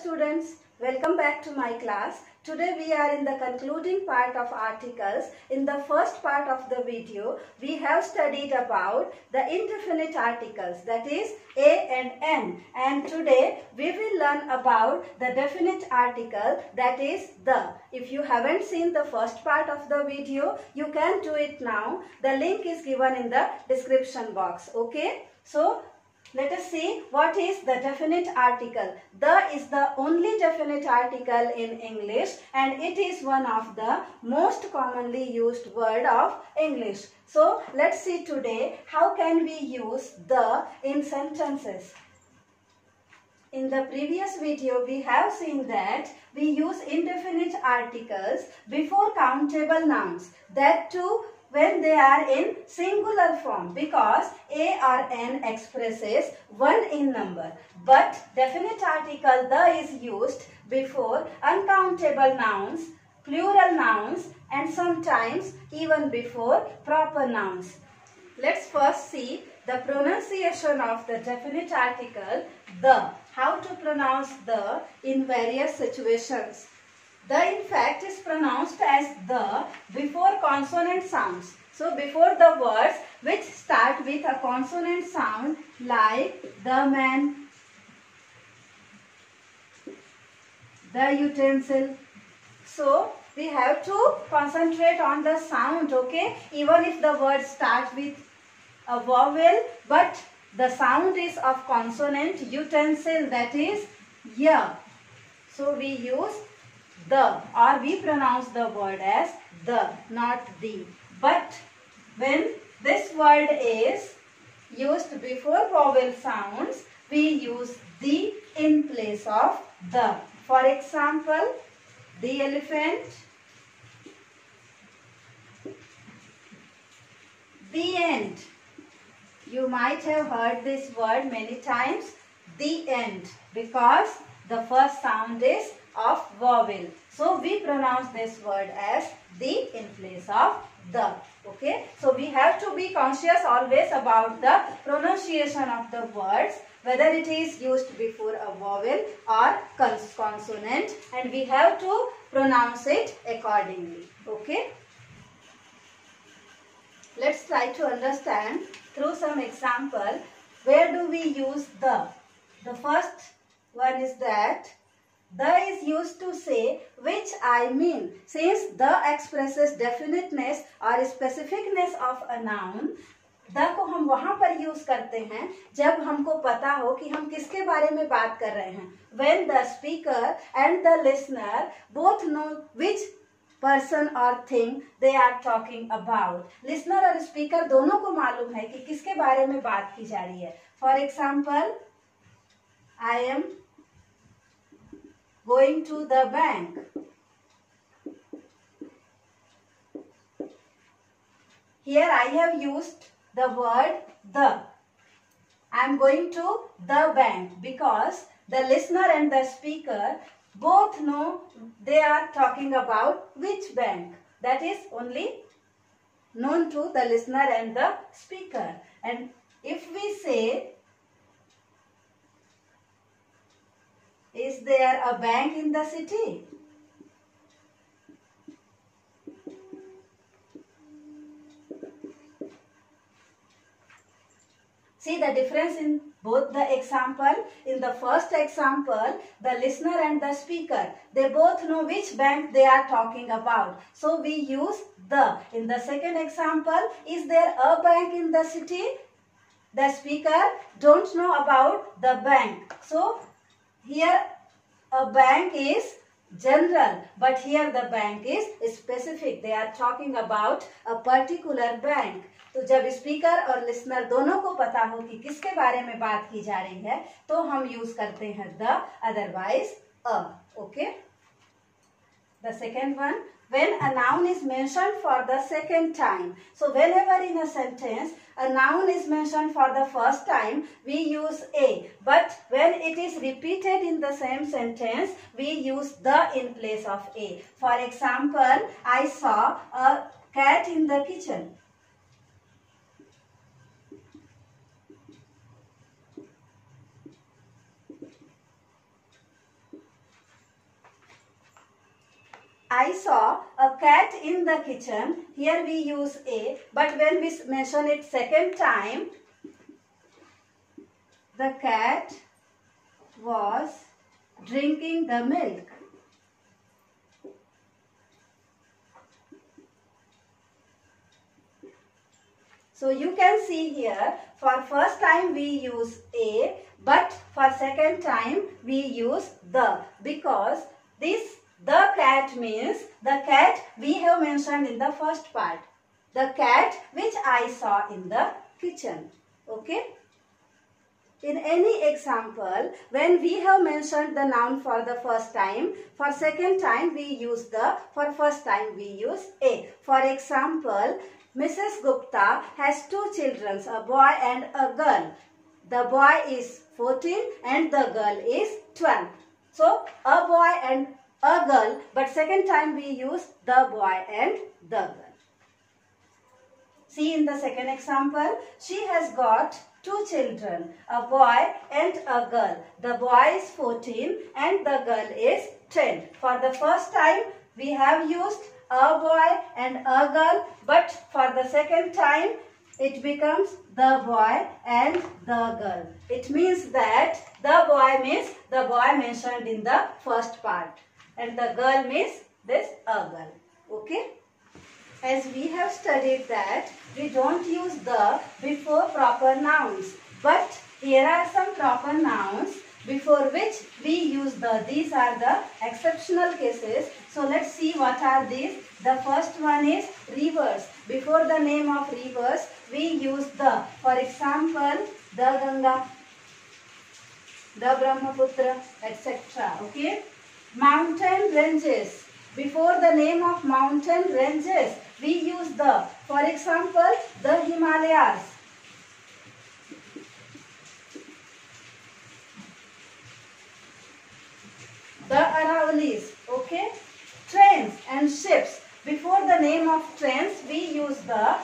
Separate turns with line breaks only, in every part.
students, welcome back to my class. Today we are in the concluding part of articles. In the first part of the video, we have studied about the indefinite articles, that is a and n. And today we will learn about the definite article, that is the. If you haven't seen the first part of the video, you can do it now. The link is given in the description box. Okay? So, let us see what is the definite article. The is the only definite article in English and it is one of the most commonly used word of English. So let's see today how can we use the in sentences. In the previous video we have seen that we use indefinite articles before countable nouns. That too when they are in singular form, because a or n expresses one in number. But definite article the is used before uncountable nouns, plural nouns and sometimes even before proper nouns. Let's first see the pronunciation of the definite article the. How to pronounce the in various situations. The in fact is pronounced as the before consonant sounds. So before the words which start with a consonant sound like the man, the utensil. So we have to concentrate on the sound, okay? Even if the word starts with a vowel, but the sound is of consonant utensil, that is ya. So we use the or we pronounce the word as the, not the. But when this word is used before vowel sounds, we use the in place of the. For example, the elephant, the end. You might have heard this word many times, the end, because the first sound is of vowel. So we pronounce this word as the in place of the. Okay. So we have to be conscious always about the pronunciation of the words, whether it is used before a vowel or consonant, and we have to pronounce it accordingly. Okay. Let's try to understand through some example. Where do we use the? The first one is that the is used to say which I mean. Since the expresses definiteness or specificness of a noun, the को हम वहां पर use करते हैं जब हमको पता हो कि हम किसके बारे में बात कर रहे हैं. When the speaker and the listener both know which person or thing they are talking about. Listener और speaker दोनों को मालूम है कि किसके बारे में बात की जा रही है. For example, I am going to the bank. Here I have used the word the. I am going to the bank because the listener and the speaker both know they are talking about which bank. That is only known to the listener and the speaker. And if we say, is there a bank in the city? See the difference in both the example. In the first example, the listener and the speaker, they both know which bank they are talking about. So we use the. In the second example, is there a bank in the city? The speaker don't know about the bank. So here a bank is general, but here the bank is specific. They are talking about a particular bank. तो जब speaker और listener दोनों को पता हो कि किसके बारे में बात की जा रही है तो हम यूज करते हैं the, otherwise a. Okay. The second one, when a noun is mentioned for the second time. So whenever in a sentence a noun is mentioned for the first time, we use a. But when it is repeated in the same sentence, we use the in place of a. For example, I saw a cat in the kitchen. I saw a cat in the kitchen. Here we use a, but when we mention it second time, the cat was drinking the milk. So you can see here, for first time we use a, but for second time we use the, because this the cat means the cat we have mentioned in the first part. The cat which I saw in the kitchen. Okay. In any example, when we have mentioned the noun for the first time, for second time we use the, for first time we use a. For example, Mrs. Gupta has two children, a boy and a girl. The boy is 14 and the girl is 12. So, a boy and a girl, but second time we use the boy and the girl. See in the second example, she has got two children, a boy and a girl. The boy is 14 and the girl is 10. For the first time, we have used a boy and a girl, but for the second time, it becomes the boy and the girl. It means that the boy means the boy mentioned in the first part and the girl means this a girl. Okay? As we have studied that we don't use the before proper nouns, but here are some proper nouns before which we use the. These are the exceptional cases. So let's see what are these. The first one is rivers. Before the name of rivers, we use the. For example, the Ganga, the Brahmaputra, etc. Okay. Mountain ranges. Before the name of mountain ranges, we use the. For example, the Himalayas. The Aravallis. Okay. Trains and ships. Before the name of trains, we use the.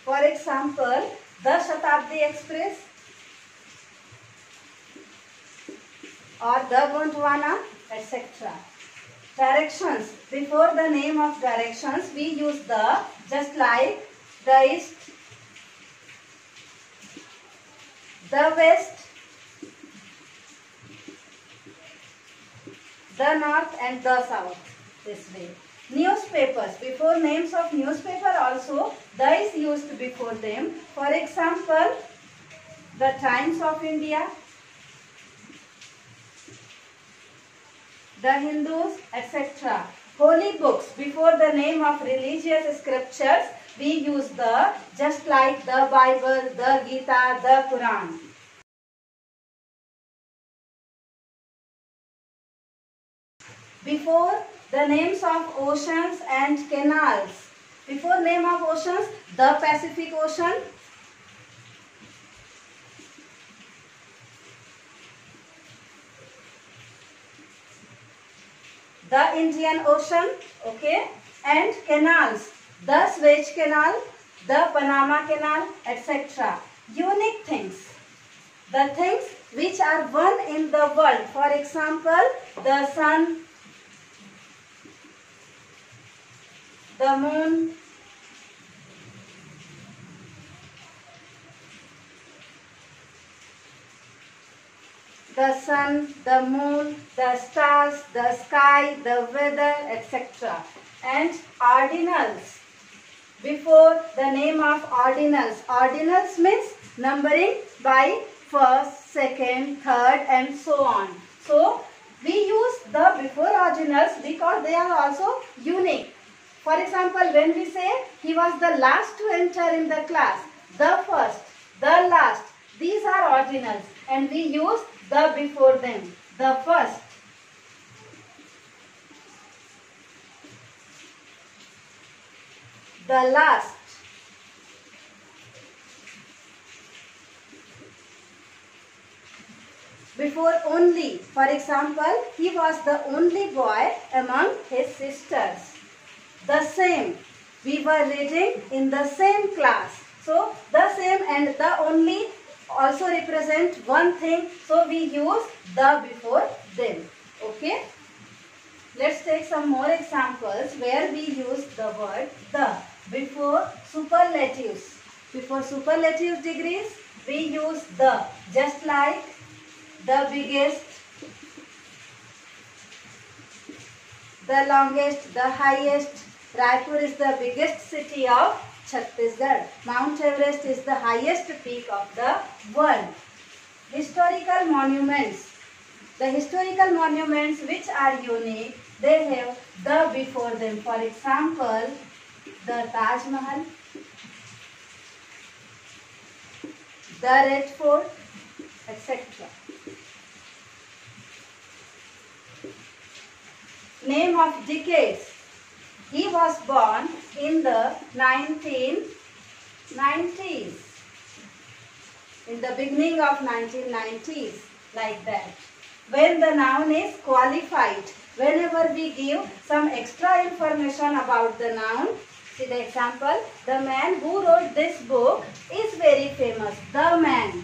For example, the Shatabdi Express or the Gondwana, etc. Directions. Before the name of directions, we use the, just like the east, the west, the north and the south. This way. Newspapers. Before names of newspaper also, the is used before them. For example, the Times of India, the Hindus, etc. Holy books. Before the name of religious scriptures, we use the, just like the Bible, the Gita, the Quran. Before the names of oceans and canals. Before name of oceans, the Pacific Ocean, the Indian Ocean, okay, and canals, the Suez Canal, the Panama Canal, etc. Unique things, the things which are one in the world. For example, the sun, the moon, the sun, the moon, the stars, the sky, the weather, etc. And ordinals. Before the name of ordinals. Ordinals means numbering by first, second, third and so on. So, we use the before ordinals because they are also unique. For example, when we say he was the last to enter in the class, the first, the last, these are ordinals and we use the before them. The first, the last, before only. For example, he was the only boy among his sisters. The same. We were reading in the same class. So, the same and the only also represent one thing. So, we use the before them. Okay. Let's take some more examples where we use the word the before superlatives. Before superlative degrees, we use the, just like the biggest, the longest, the highest. Raipur is the biggest city of Chhattisgarh. Mount Everest is the highest peak of the world. Historical monuments. The historical monuments which are unique, they have the before them. For example, the Taj Mahal, the Red Fort, etc. Name of decades. He was born in the 1990s. In the beginning of 1990s, like that. When the noun is qualified, whenever we give some extra information about the noun, see the example, the man who wrote this book is very famous. The man.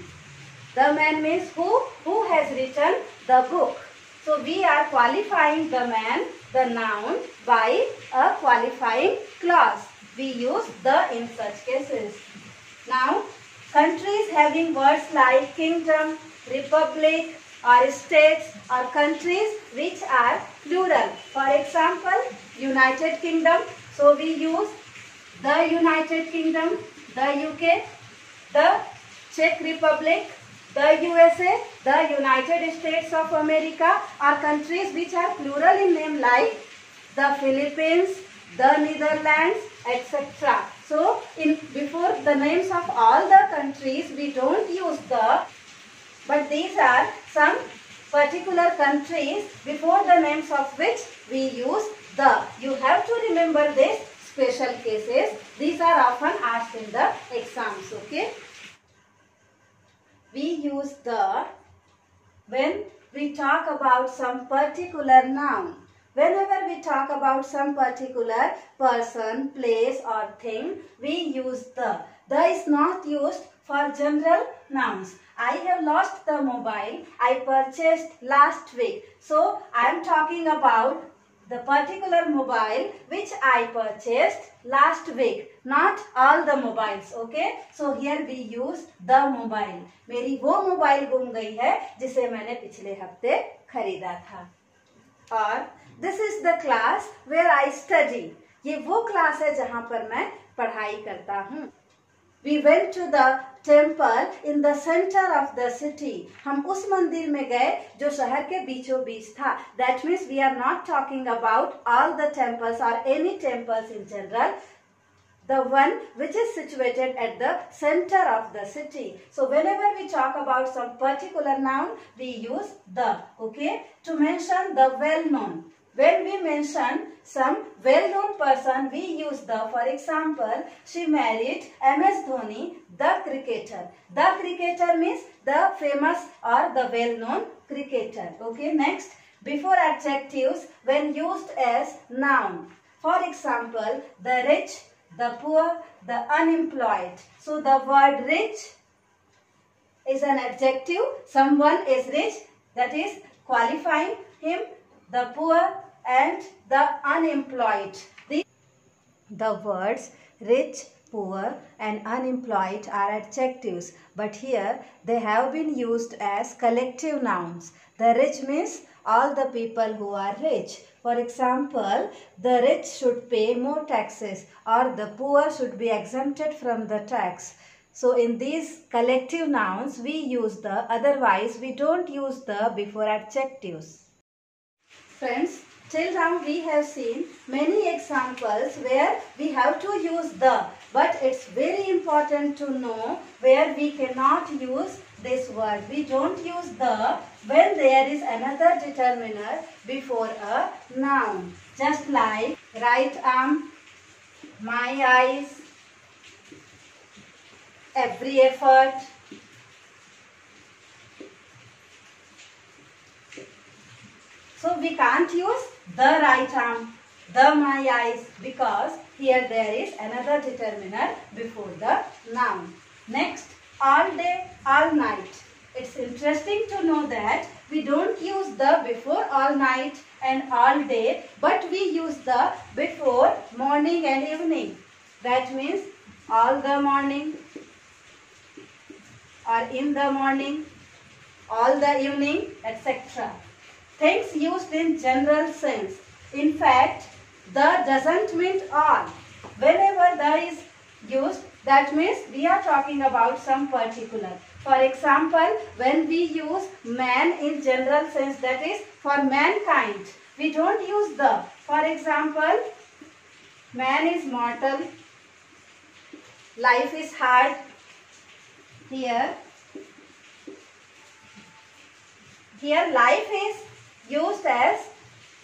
The man means who has written the book. So we are qualifying the man, the noun, by a qualifying clause. We use the in such cases. Now, countries having words like kingdom, republic, or states or countries which are plural. For example, United Kingdom. So we use the United Kingdom, the UK, the Czech Republic, the USA, the United States of America, are countries which are plural in name like the Philippines, the Netherlands, etc. So before the names of all the countries we don't use the, but these are some particular countries before the names of which we use the. You have to remember these special cases. These are often asked in the exams, okay? We use the when we talk about some particular noun. Whenever we talk about some particular person, place or thing, we use the. The is not used for general nouns. I have lost the mobile I purchased last week. So I am talking about the particular mobile which I purchased last week, not all the mobiles, okay? So here we use the mobile. मेरी वो mobile गुम गई है जिसे मैंने पिछले हफ्ते खरीदा था. और this is the class where I study. ये वो क्लास है जहाँ पर मैं पढ़ाई करता हूँ. We went to the temple in the center of the city. हम उस मंदिर में गए जो शहर के बीचों बीच था. That means we are not talking about all the temples or any temples in general. The one which is situated at the center of the city. So whenever we talk about some particular noun, we use the, okay? To mention the well-known. When we mention some well-known person, we use the. For example, she married MS Dhoni, the cricketer. The cricketer means the famous or the well-known cricketer. Okay, next, before adjectives when used as noun. For example, the rich, the poor, the unemployed. So the word rich is an adjective. Someone is rich, that is qualifying him. The poor and the unemployed. The words rich, poor and unemployed are adjectives, but here they have been used as collective nouns. The rich means all the people who are rich. For example, the rich should pay more taxes or the poor should be exempted from the tax. So in these collective nouns we use the, otherwise we don't use the before adjectives. Friends, till now we have seen many examples where we have to use the, but it's very important to know where we cannot use this word. We don't use the when there is another determiner before a noun. Just like right arm, my eyes, every effort. So we can't use the right arm, the my eyes, because here there is another determiner before the noun. Next, all day, all night. It's interesting to know that we don't use the before all night and all day, but we use the before morning and evening. That means all the morning or in the morning, all the evening, etc. Things used in general sense. In fact, the doesn't mean all. Whenever the is used, that means we are talking about some particular. For example, when we use man in general sense, that is for mankind, we don't use the. For example, man is mortal, life is hard. Here life is used as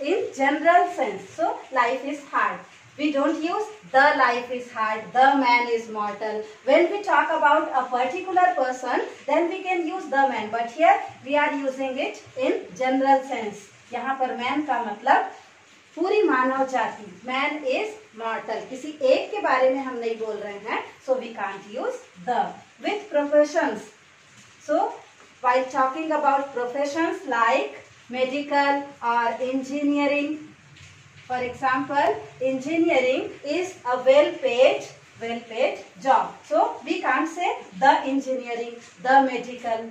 in general sense. So life is hard. We don't use the life is hard, the man is mortal. When we talk about a particular person, then we can use the man. But here we are using it in general sense. यहाँ पर man का मतलब पूरी मानव जाति. Man is mortal. किसी एक के बारे में हम नहीं बोल रहे हैं. So we can't use the. With professions. So while talking about professions like medical or engineering, for example, engineering is a well-paid job. So we can't say the engineering, the medical.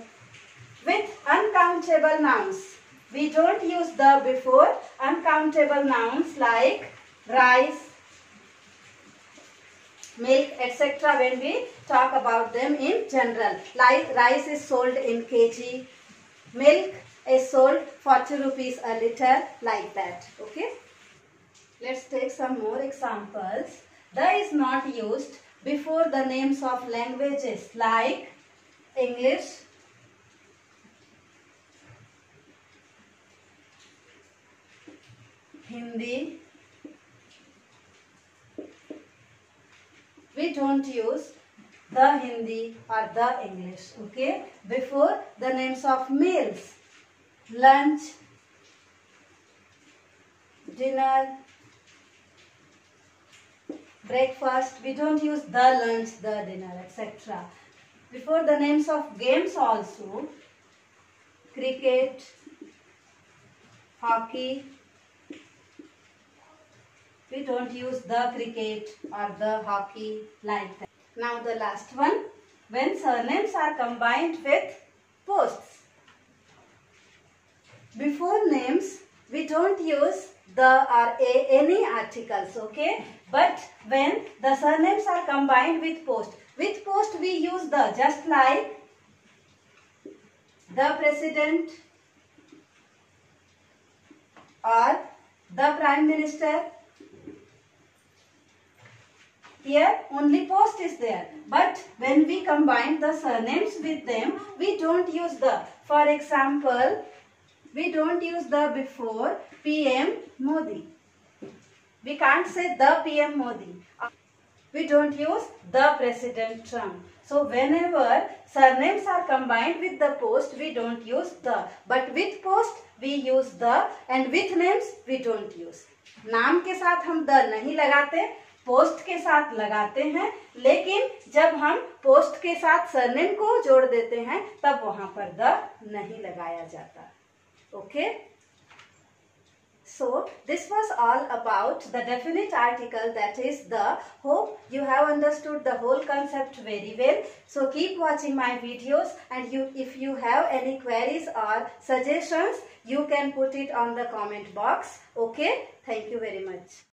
With uncountable nouns, we don't use the before uncountable nouns like rice, milk, etc. when we talk about them in general. Like rice is sold in kg, milk is sold 40 rupees a liter, like that. Okay. Let's take some more examples. The is not used before the names of languages like English, Hindi. We don't use the Hindi or the English, okay? Before the names of meals, lunch, dinner, breakfast, we don't use the lunch, the dinner, etc. Before the names of games also, cricket, hockey, we don't use the cricket or the hockey, like that. Now the last one, when surnames are combined with posts. Before names, we don't use the or any articles, okay? But when the surnames are combined with post we use the, just like the president or the prime minister. Here only post is there, but when we combine the surnames with them, we don't use the. For example, we don't use the before PM Modi. We can't say the PM Modi. We don't use the President Trump. So whenever surnames are combined with the post, we don't use the. But with post, we use the, and with names, we don't use. नाम के साथ हम the नहीं लगाते, post के साथ लगाते हैं, लेकिन जब हम पोस्ट के साथ सरनेम को जोड़ देते हैं तब वहां पर द नहीं लगाया जाता. Okay? So this was all about the definite article, that is the. Hope you have understood the whole concept very well. So keep watching my videos, and if you have any queries or suggestions, you can put it on the comment box. Okay? Thank you very much.